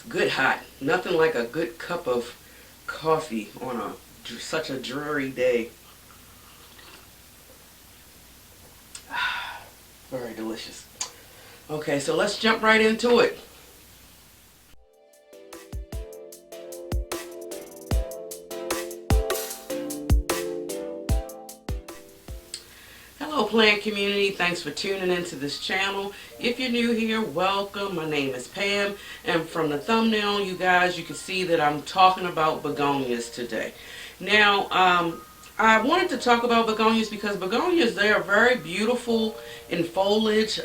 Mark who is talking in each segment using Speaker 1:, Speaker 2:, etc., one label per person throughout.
Speaker 1: good hot. Nothing like a good cup of coffee on such a dreary day. Very delicious. Okay, so let's jump right into it. Hello plant community, thanks for tuning into this channel. If you're new here, welcome. My name is Pam, and from the thumbnail you guys, you can see that I'm talking about begonias today. Now I wanted to talk about begonias because begonias, they are very beautiful in foliage.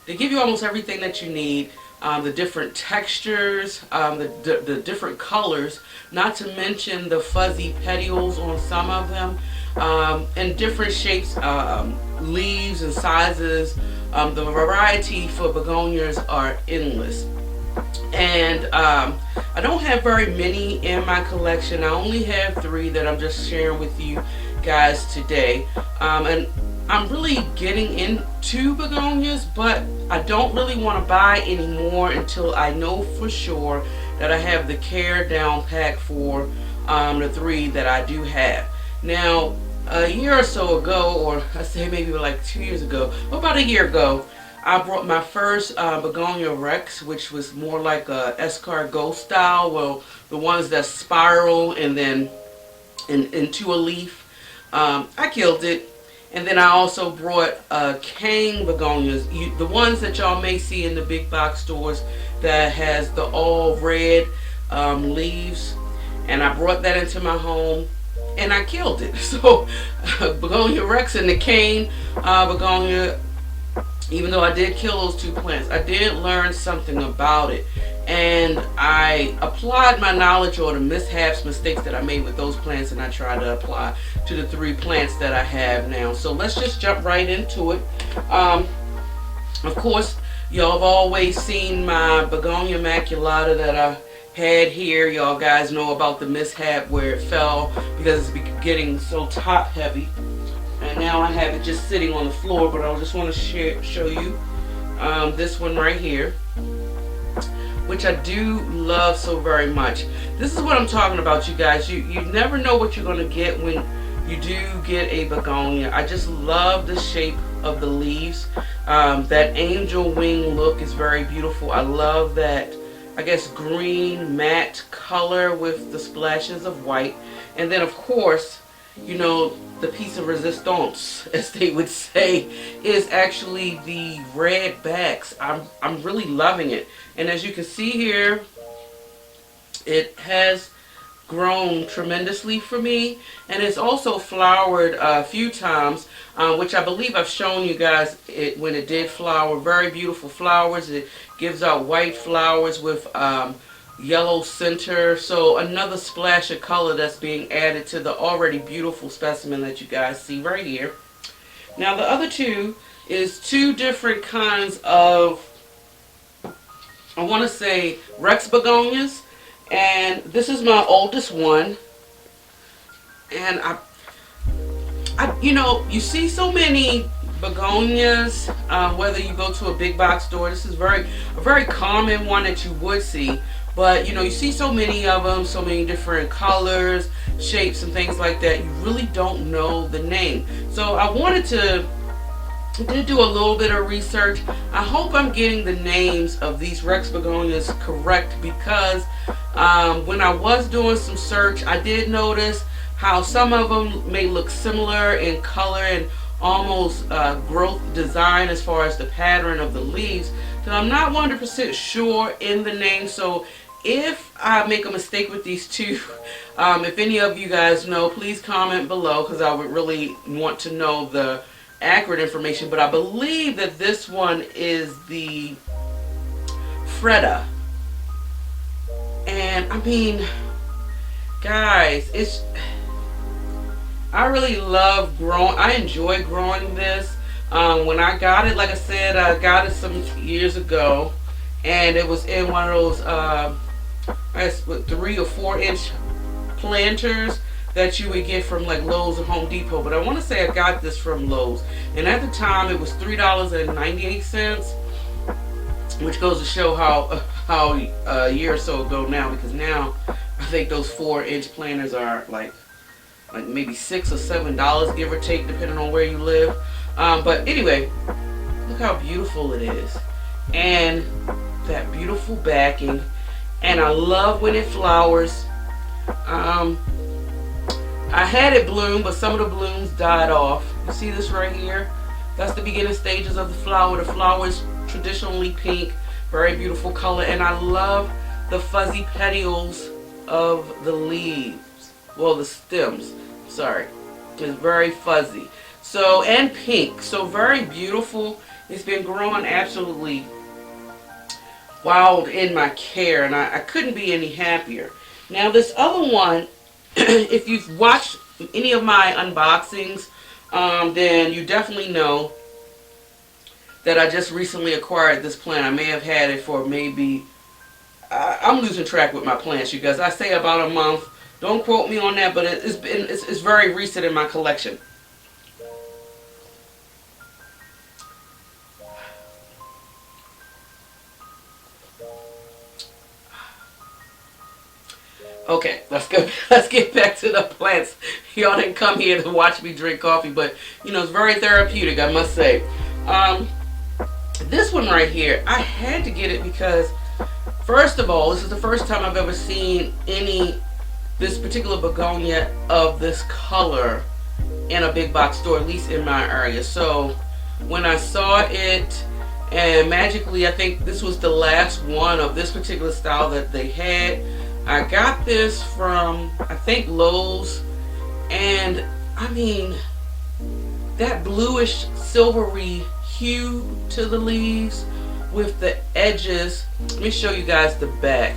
Speaker 1: They give you almost everything that you need. The different textures, the different colors, not to mention the fuzzy petioles on some of them, and different shapes, leaves and sizes. The variety for begonias are endless. And I don't have very many in my collection. I only have 3 that I'm just sharing with you guys today. And I'm really getting into begonias, but I don't really want to buy any more until I know for sure that I have the care down pat for the 3 that I do have. Now, a year or so ago, or I say maybe like 2 years ago, about a year ago, I brought my first Begonia Rex, which was more like a escargot style, well, the ones that spiral and then into a leaf. I killed it. And then I also brought cane begonias, the ones that y'all may see in the big box stores that has the all red leaves. And I brought that into my home and I killed it. So Begonia Rex and the cane begonia, even though I did kill those 2 plants, I did learn something about it. And I applied my knowledge or the mistakes that I made with those plants, and I tried to apply to the 3 plants that I have now. So let's just jump right into it. Of course, y'all have always seen my Begonia maculata that I had here. Y'all guys know about the mishap where it fell because it's getting so top heavy. And now I have it just sitting on the floor, but I just want to show you this one right here, which I do love so very much. This is what I'm talking about, you guys. You never know what you're going to get when you do get a begonia. I just love the shape of the leaves. That angel wing look is very beautiful. I love that, I guess, green matte color with the splashes of white. And then of course, you know, the piece of resistance, as they would say, is actually the red backs. I'm really loving it. And as you can see here, it has grown tremendously for me, and it's also flowered a few times, which I believe I've shown you guys when it did flower. Very beautiful flowers. It gives out white flowers with yellow center, so another splash of color that's being added to the already beautiful specimen that you guys see right here. Now the other 2 is 2 different kinds of, I want to say, Rex begonias, and this is my oldest one. And I you know, you see so many begonias, whether you go to a big box store. This is a very common one that you would see. But you know, you see so many of them, so many different colors, shapes, and things like that. You really don't know the name. So I did do a little bit of research. I hope I'm getting the names of these Rex begonias correct, because when I was doing some search, I did notice how some of them may look similar in color and almost growth design as far as the pattern of the leaves. So I'm not 100% sure in the name. So if I make a mistake with these 2, if any of you guys know, please comment below, because I would really want to know the accurate information. But I believe that this one is the Freda. And I mean, guys, I really love growing. I enjoy growing this. When I got it, like I said, I got it some years ago, and it was in one of those I guess with 3 or 4 inch planters that you would get from like Lowe's or Home Depot. But I want to say I got this from Lowe's, and at the time it was $3.98, which goes to show how a year or so ago now, because now I think those 4-inch planters are like maybe $6 or $7, give or take, depending on where you live. But anyway, look how beautiful it is, and that beautiful backing, and I love when it flowers. I had it bloom, but some of the blooms died off. You see this right here? That's the beginning stages of the flower. The flower is traditionally pink, very beautiful color, and I love the fuzzy petioles of the leaves. Well, the stems, sorry. It's very fuzzy. So, and pink, so very beautiful. It's been growing absolutely wild in my care, and I couldn't be any happier. Now this other one, if you've watched any of my unboxings, then you definitely know that I just recently acquired this plant. I may have had it for maybe, I'm losing track with my plants, you guys. I say about a month. Don't quote me on that, but it's very recent in my collection. Okay, let's go. Let's get back to the plants. Y'all didn't come here to watch me drink coffee, but you know it's very therapeutic, I must say. This one right here, I had to get it because, first of all, this is the first time I've ever seen this particular begonia of this color in a big box store, at least in my area. So when I saw it, and magically, I think this was the last one of this particular style that they had. I got this from, I think, Lowe's, and I mean, that bluish silvery hue to the leaves with the edges. Let me show you guys the back.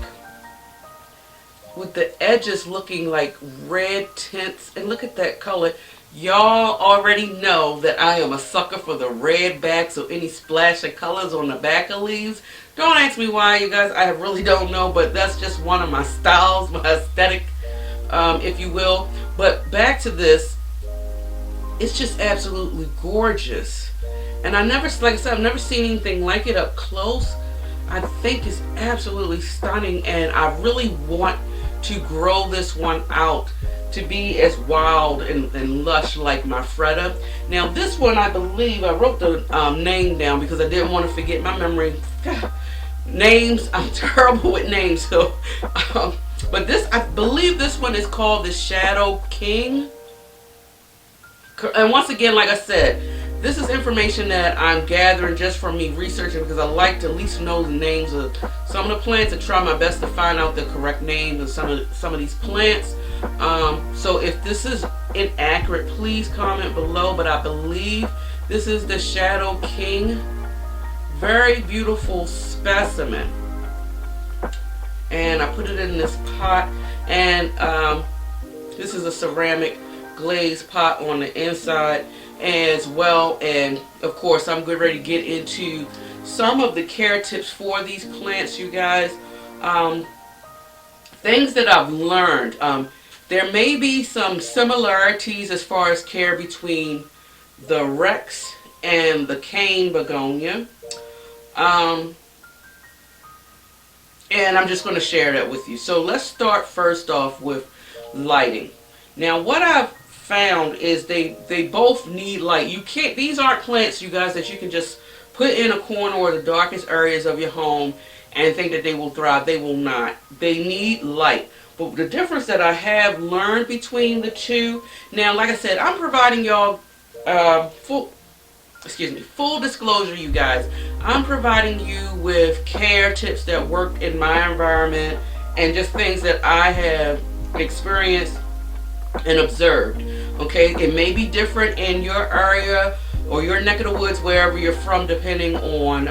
Speaker 1: With the edges looking like red tints, and look at that color. Y'all already know that I am a sucker for the red back, so any splash of colors on the back of leaves. Don't ask me why, you guys. I really don't know, but that's just one of my styles, my aesthetic, if you will. But back to this, it's just absolutely gorgeous. And I never, like I said, I've never seen anything like it up close. I think it's absolutely stunning, and I really want to grow this one out to be as wild and lush like my Freda. Now this one, I believe, I wrote the name down because I didn't want to forget my memory. God, names, I'm terrible with names. So, but this, I believe this one is called the Shadow King. And once again, like I said, this is information that I'm gathering just from me researching, because I like to at least know the names of some of the plants and try my best to find out the correct names of some of these plants. So if this is inaccurate, please comment below, but I believe this is the Shadow King. Very beautiful specimen. And I put it in this pot, and this is a ceramic glazed pot on the inside as well. And of course, I'm getting ready to get into some of the care tips for these plants, you guys. Things that I've learned. There may be some similarities as far as care between the Rex and the cane begonia. And I'm just going to share that with you. So let's start first off with lighting. Now what I've found is they both need light. You can't, these aren't plants, you guys, that you can just put in a corner or the darkest areas of your home and think that they will thrive. They will not. They need light. But the difference that I have learned between the two, now like I said, I'm providing y'all full disclosure, you guys. I'm providing you with care tips that work in my environment and just things that I have experienced and observed. Okay, it may be different in your area or your neck of the woods, wherever you're from, depending on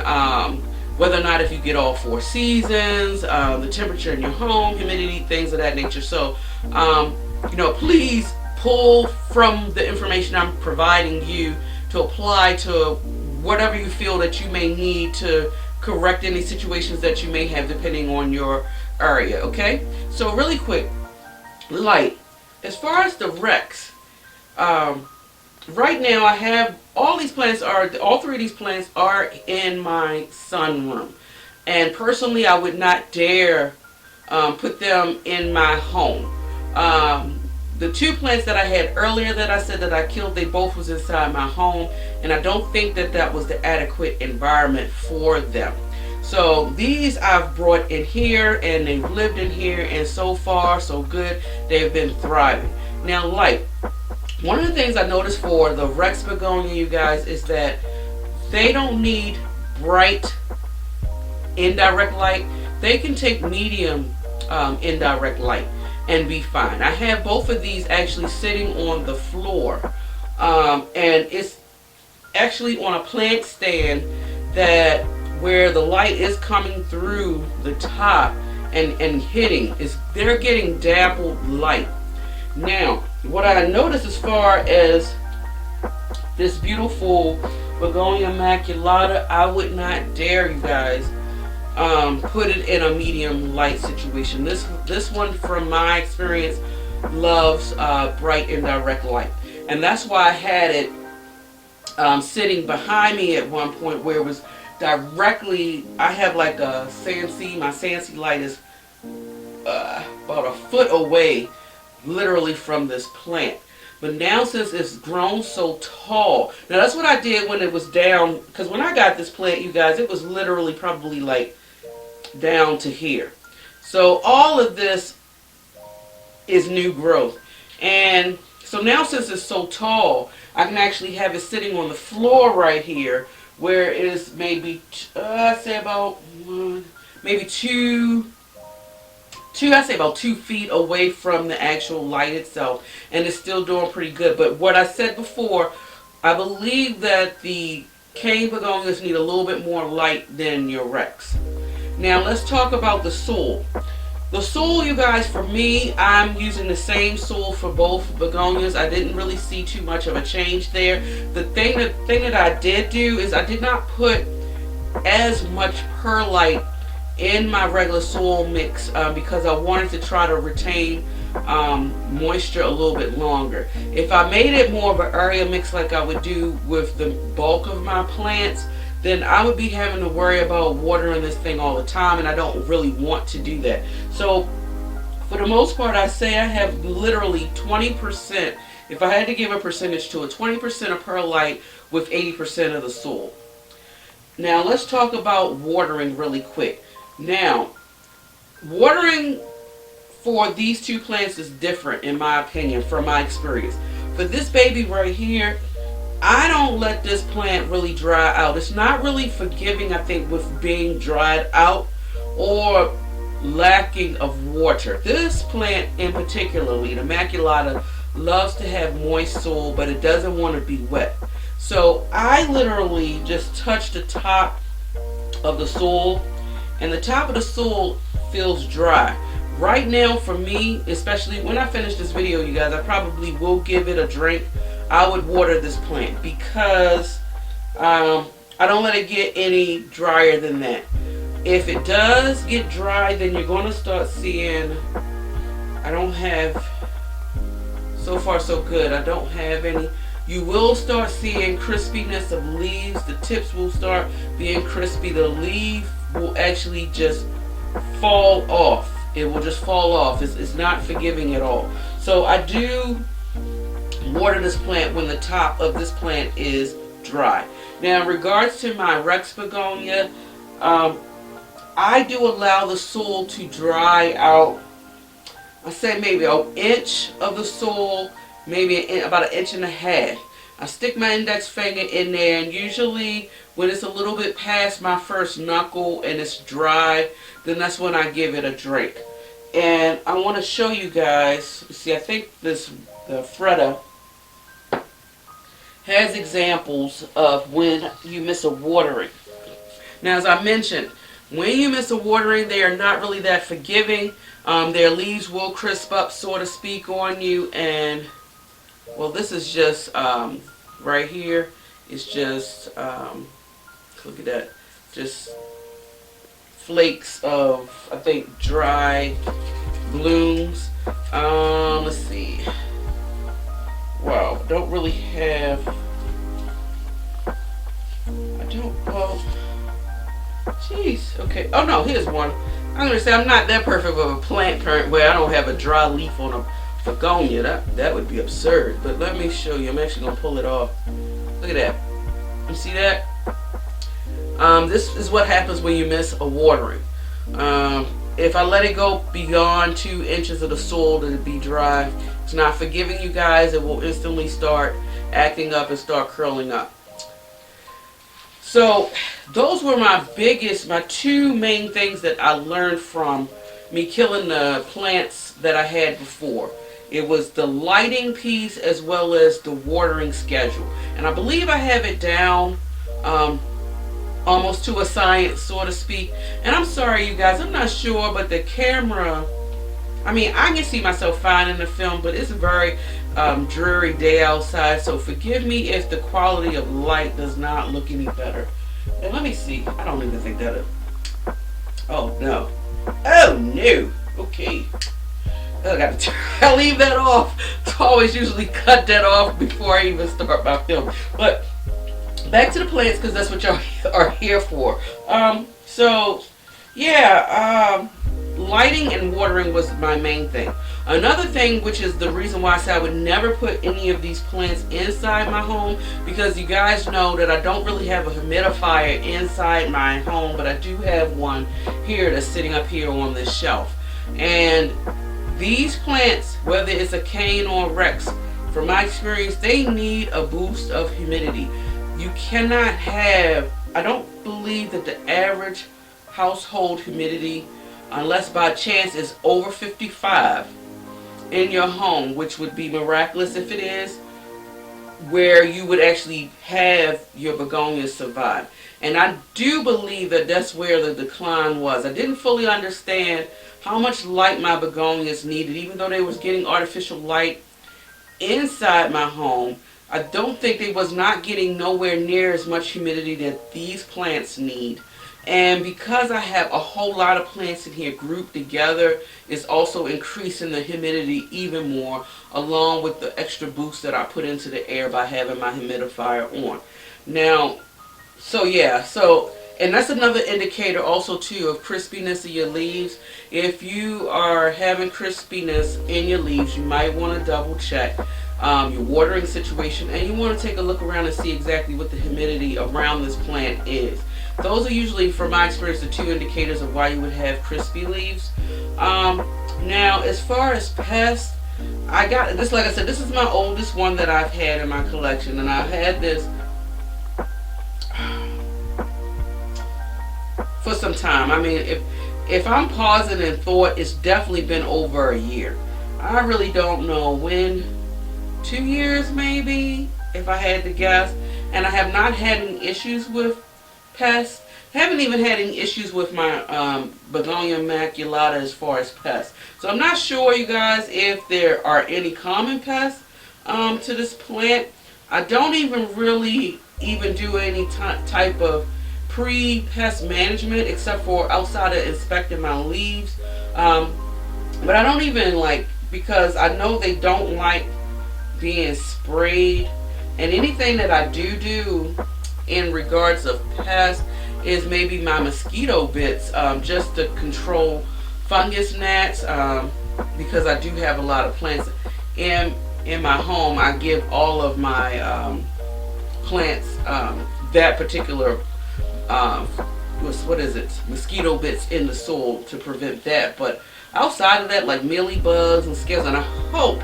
Speaker 1: whether or not if you get all 4 seasons, the temperature in your home, humidity, things of that nature. So, you know, please pull from the information I'm providing you to apply to whatever you feel that you may need to correct any situations that you may have depending on your area. Okay, so really quick, light. As far as the Rex, right now I have all these plants all 3 of these plants are in my sunroom. And personally, I would not dare put them in my home. The two plants that I had earlier that I said that I killed, they both was inside my home, and I don't think that that was the adequate environment for them. So these I've brought in here, and they've lived in here, and so far so good. They've been thriving. Now, light. One of the things I noticed for the Rex Begonia, you guys, is that they don't need bright indirect light. They can take medium indirect light and be fine. I have both of these actually sitting on the floor, and it's actually on a plant stand that where the light is coming through the top and hitting is they're getting dappled light. Now, what I noticed as far as this beautiful Begonia maculata, I would not dare, you guys, put it in a medium light situation. This one, from my experience, loves bright indirect light, and that's why I had it sitting behind me at one point where it was directly. I have like a Sansi. My Sansi light is about a foot away, literally, from this plant. But now, since it's grown so tall, now that's what I did when it was down, because when I got this plant, you guys, it was literally probably like down to here. So all of this is new growth. And so now, since it's so tall, I can actually have it sitting on the floor right here, where it is maybe, I'd say about maybe I'd say about 2 feet away from the actual light itself, and it's still doing pretty good. But what I said before, I believe that the cane begonias need a little bit more light than your Rex. Now let's talk about the soil. The soil, you guys, for me, I'm using the same soil for both begonias. I didn't really see too much of a change there. The thing that I did do is I did not put as much perlite in my regular soil mix because I wanted to try to retain moisture a little bit longer. If I made it more of an area mix like I would do with the bulk of my plants, then I would be having to worry about watering this thing all the time, and I don't really want to do that. So for the most part, I say I have literally 20%, if I had to give a percentage to it, 20% of perlite with 80% of the soil. Now let's talk about watering really quick. Now, watering for these two plants is different, in my opinion, from my experience. For this baby right here, I don't let this plant really dry out. It's not really forgiving, I think, with being dried out or lacking of water. This plant in particularly, the maculata, loves to have moist soil, but it doesn't want to be wet. So I literally just touch the top of the soil, and the top of the soil feels dry. Right now, for me, especially when I finish this video, you guys, I probably will give it a drink. I would water this plant because I don't let it get any drier than that. If it does get dry, then you're going to start seeing, I don't have, so far so good, I don't have any. You will start seeing crispiness of leaves. The tips will start being crispy. The leaf will actually just fall off. It will just fall off. It's not forgiving at all. So I do water this plant when the top of this plant is dry. Now, in regards to my Rex Begonia, I do allow the soil to dry out. I say maybe an inch of the soil, maybe about 1.5 inches. I stick my index finger in there, and usually when it's a little bit past my first knuckle and it's dry, then that's when I give it a drink. And I want to show you guys, see, I think the Freda has examples of when you miss a watering. Now, as I mentioned, when you miss a watering, they are not really that forgiving. Their leaves will crisp up, so to speak, on you. And, well, this is just, right here, it's just, look at that, just flakes of, I think, dry blooms. Let's see. Wow, don't really have, Jeez. Okay. Oh no, here's one. I'm gonna say I'm not that perfect of a plant parent where I don't have a dry leaf on a begonia. That would be absurd. But let me show you. I'm actually gonna pull it off. Look at that. You see that? This is what happens when you miss a watering. If I let it go beyond 2 inches of the soil, it'll be dry. It's not forgiving, you guys. It will instantly start acting up and start curling up. So those were my 2 main things that I learned from me killing the plants that I had before. It was the lighting piece as well as the watering schedule. And I believe I have it down almost to a science, so to speak. And I'm sorry, you guys, I'm not sure, but the camera, I mean, I can see myself fine in the film, but it's a very dreary day outside, so forgive me if the quality of light does not look any better. And let me see. I don't even think that. Oh no. Oh no. Okay. I leave that off. I always usually cut that off before I even start my film. But back to the plants, because that's what y'all are here for. So yeah, lighting and watering was my main thing. Another thing, which is the reason why I said I would never put any of these plants inside my home, because you guys know that I don't really have a humidifier inside my home, but I do have one here that's sitting up here on this shelf. And these plants, whether it's a cane or a Rex, from my experience, they need a boost of humidity. You cannot have, I don't believe that the average household humidity, unless by chance is over 55 in your home, which would be miraculous if it is, where you would actually have your begonias survive. And I do believe that that's where the decline was. I didn't fully understand how much light my begonias needed, even though they was getting artificial light inside my home. I don't think they was not getting nowhere near as much humidity that these plants need. And because I have a whole lot of plants in here grouped together, it's also increasing the humidity even more, along with the extra boost that I put into the air by having my humidifier on. Now, so yeah, and that's another indicator also too of crispiness of your leaves. If you are having crispiness in your leaves, you might want to double check your watering situation, and you want to take a look around and see exactly what the humidity around this plant is. Those are usually, from my experience, the 2 indicators of why you would have crispy leaves. Now, as far as pests, I got this, like I said, this is my oldest one that I've had in my collection, and I've had this for some time. I mean, if I'm pausing in thought, it's definitely been over a year. I really don't know when. 2 years maybe, if I had to guess. And I have not had any issues with pests. I haven't even had any issues with my Begonia maculata as far as pests. So I'm not sure, you guys, if there are any common pests to this plant. I don't even really do any type of pre-pest management, except for outside of inspecting my leaves. But I don't even because I know they don't like being sprayed. And anything that I do in regards of pests is maybe my mosquito bits, just to control fungus gnats, because I do have a lot of plants in my home. I give all of my plants that particular mosquito bits in the soil to prevent that. But outside of that, like mealy bugs and scales, and I hope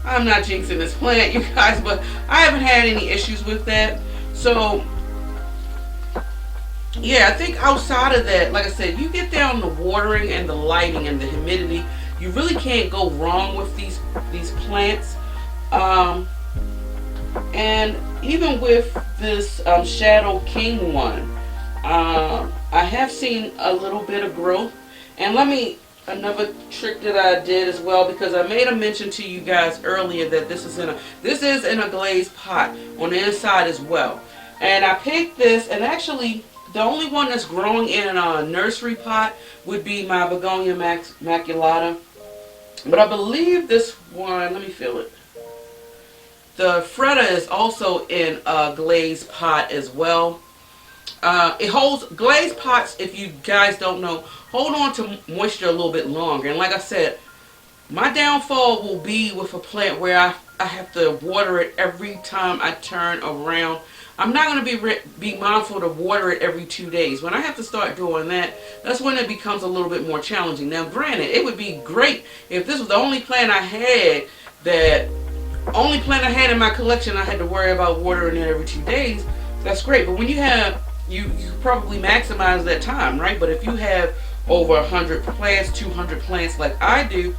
Speaker 1: I'm not jinxing this plant, you guys, but I haven't had any issues with that. So yeah, I think outside of that, like I said, you get down to watering and the lighting and the humidity, you really can't go wrong with these plants. And even with this Shadow King one, I have seen a little bit of growth. And another trick that I did as well, because I made a mention to you guys earlier that this is in a glazed pot on the inside as well. And I picked this, and actually the only one that's growing in a nursery pot would be my Begonia maculata. But I believe this one, let me feel it. The Fretta is also in a glazed pot as well. it holds, glazed pots, if you guys don't know, hold on to moisture a little bit longer. And like I said, my downfall will be with a plant where I have to water it every time I turn around. I'm not going to be mindful to water it every 2 days. When I have to start doing that, that's when it becomes a little bit more challenging. Now, granted, it would be great if this was the only plant I had in my collection. I had to worry about watering it every 2 days. That's great. But when you have, you probably maximize that time, right? But if you have over 100 plants, 200 plants like I do,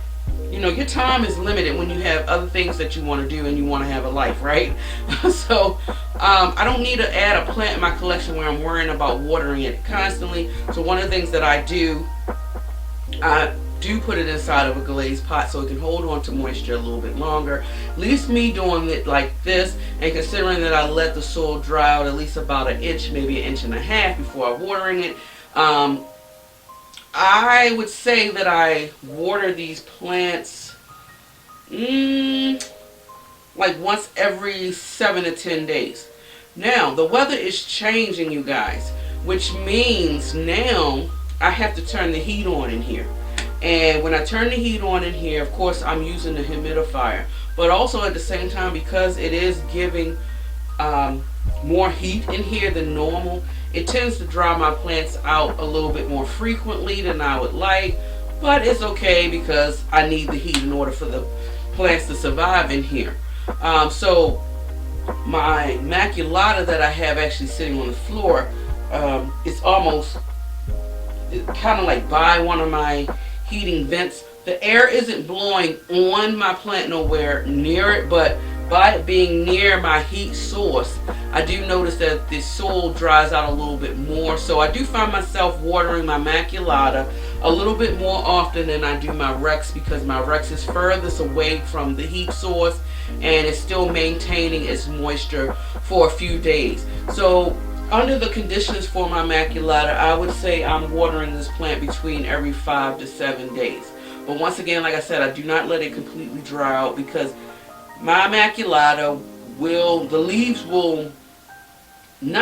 Speaker 1: you know, your time is limited when you have other things that you want to do and you want to have a life, right? So I don't need to add a plant in my collection where I'm worrying about watering it constantly. So one of the things that I do put it inside of a glazed pot so it can hold on to moisture a little bit longer. At least me doing it like this, and considering that I let the soil dry out at least about an inch, maybe an inch and a half before watering it. I would say that I water these plants like once every 7 to 10 days. Now, the weather is changing, you guys, which means now I have to turn the heat on in here. And when I turn the heat on in here, of course, I'm using the humidifier. But also at the same time, because it is giving more heat in here than normal, it tends to dry my plants out a little bit more frequently than I would like, but it's okay because I need the heat in order for the plants to survive in here. So my maculata that I have actually sitting on the floor, it's almost kind of like by one of my heating vents. The air isn't blowing on my plant nowhere near it, but by it being near my heat source, I do notice that the soil dries out a little bit more. So I do find myself watering my maculata a little bit more often than I do my Rex, because my Rex is furthest away from the heat source and it's still maintaining its moisture for a few days. So under the conditions for my maculata, I would say I'm watering this plant between every 5 to 7 days. But once again, like I said, I do not let it completely dry out, because my maculata the leaves will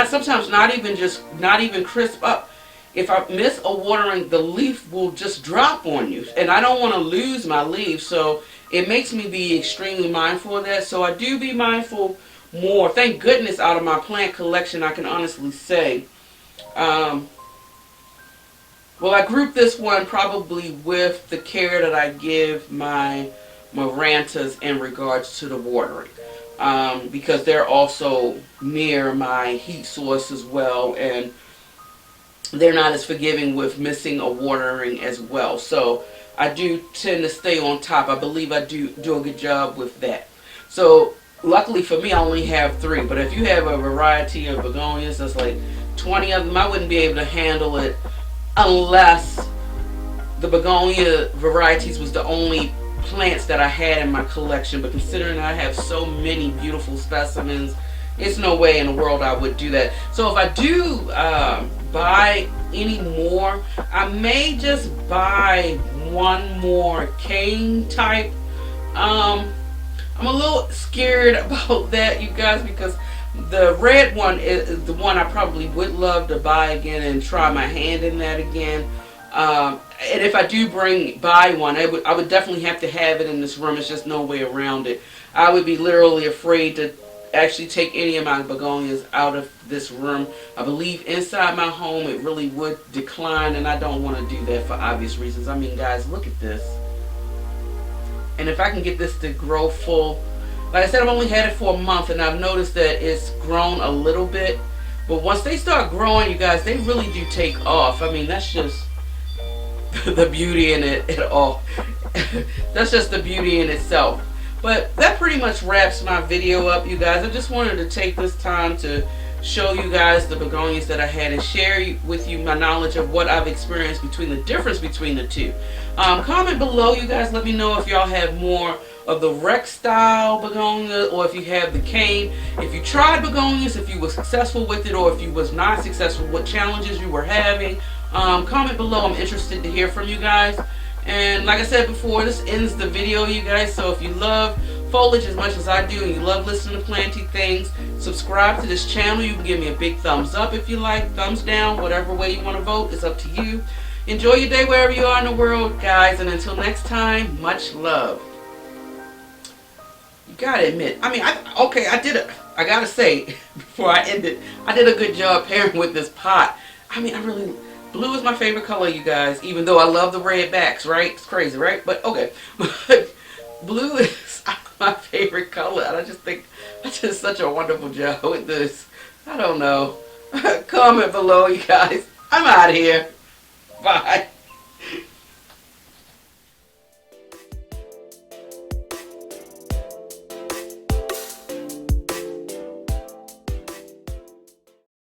Speaker 1: sometimes not even crisp up. If I miss a watering, the leaf will just drop on you, and I don't want to lose my leaves. So it makes me be extremely mindful of that. So I do be mindful more. Thank goodness, out of my plant collection, I can honestly say, well, I group this one probably with the care that I give my Marantas in regards to the watering, because they're also near my heat source as well, and they're not as forgiving with missing a watering as well. So I do tend to stay on top. I believe I do a good job with that. So luckily for me, I only have 3, but if you have a variety of begonias, that's like 20 of them, I wouldn't be able to handle it unless the begonia varieties was the only plants that I had in my collection. But considering I have so many beautiful specimens, it's no way in the world I would do that. So if I do buy any more, I may just buy one more cane type. I'm a little scared about that, you guys, because the red one is the one I probably would love to buy again and try my hand in that again. And if I do buy one, I would definitely have to have it in this room. It's just no way around it. I would be literally afraid to actually take any of my begonias out of this room. I believe inside my home it really would decline, and I don't want to do that for obvious reasons. I mean, guys, look at this. And if I can get this to grow full, like I said, I've only had it for a month, and I've noticed that it's grown a little bit. But once they start growing, you guys, they really do take off. I mean, that's just the beauty in it at all. That's just the beauty in itself. But that pretty much wraps my video up, you guys. I just wanted to take this time to show you guys the begonias that I had and share with you my knowledge of what I've experienced between the difference between the two. Comment below, you guys. Let me know if y'all have more of the Rex style begonia, or if you have the cane. If you tried begonias, if you were successful with it, or if you was not successful, what challenges you were having. Comment below. I'm interested to hear from you guys. And like I said before, this ends the video, you guys. So if you love foliage as much as I do and you love listening to planty things, subscribe to this channel. You can give me a big thumbs up if you like, thumbs down, whatever way you want to vote, it's up to you. Enjoy your day wherever you are in the world, guys, and until next time, much love. You gotta admit, I mean, I gotta say, before I end it, I did a good job pairing with this pot. I mean, blue is my favorite color, you guys, even though I love the red backs, right? It's crazy, right? But, okay. But blue is my favorite color, and I just think I did such a wonderful job with this. I don't know. Comment below, you guys. I'm out of here. Bye.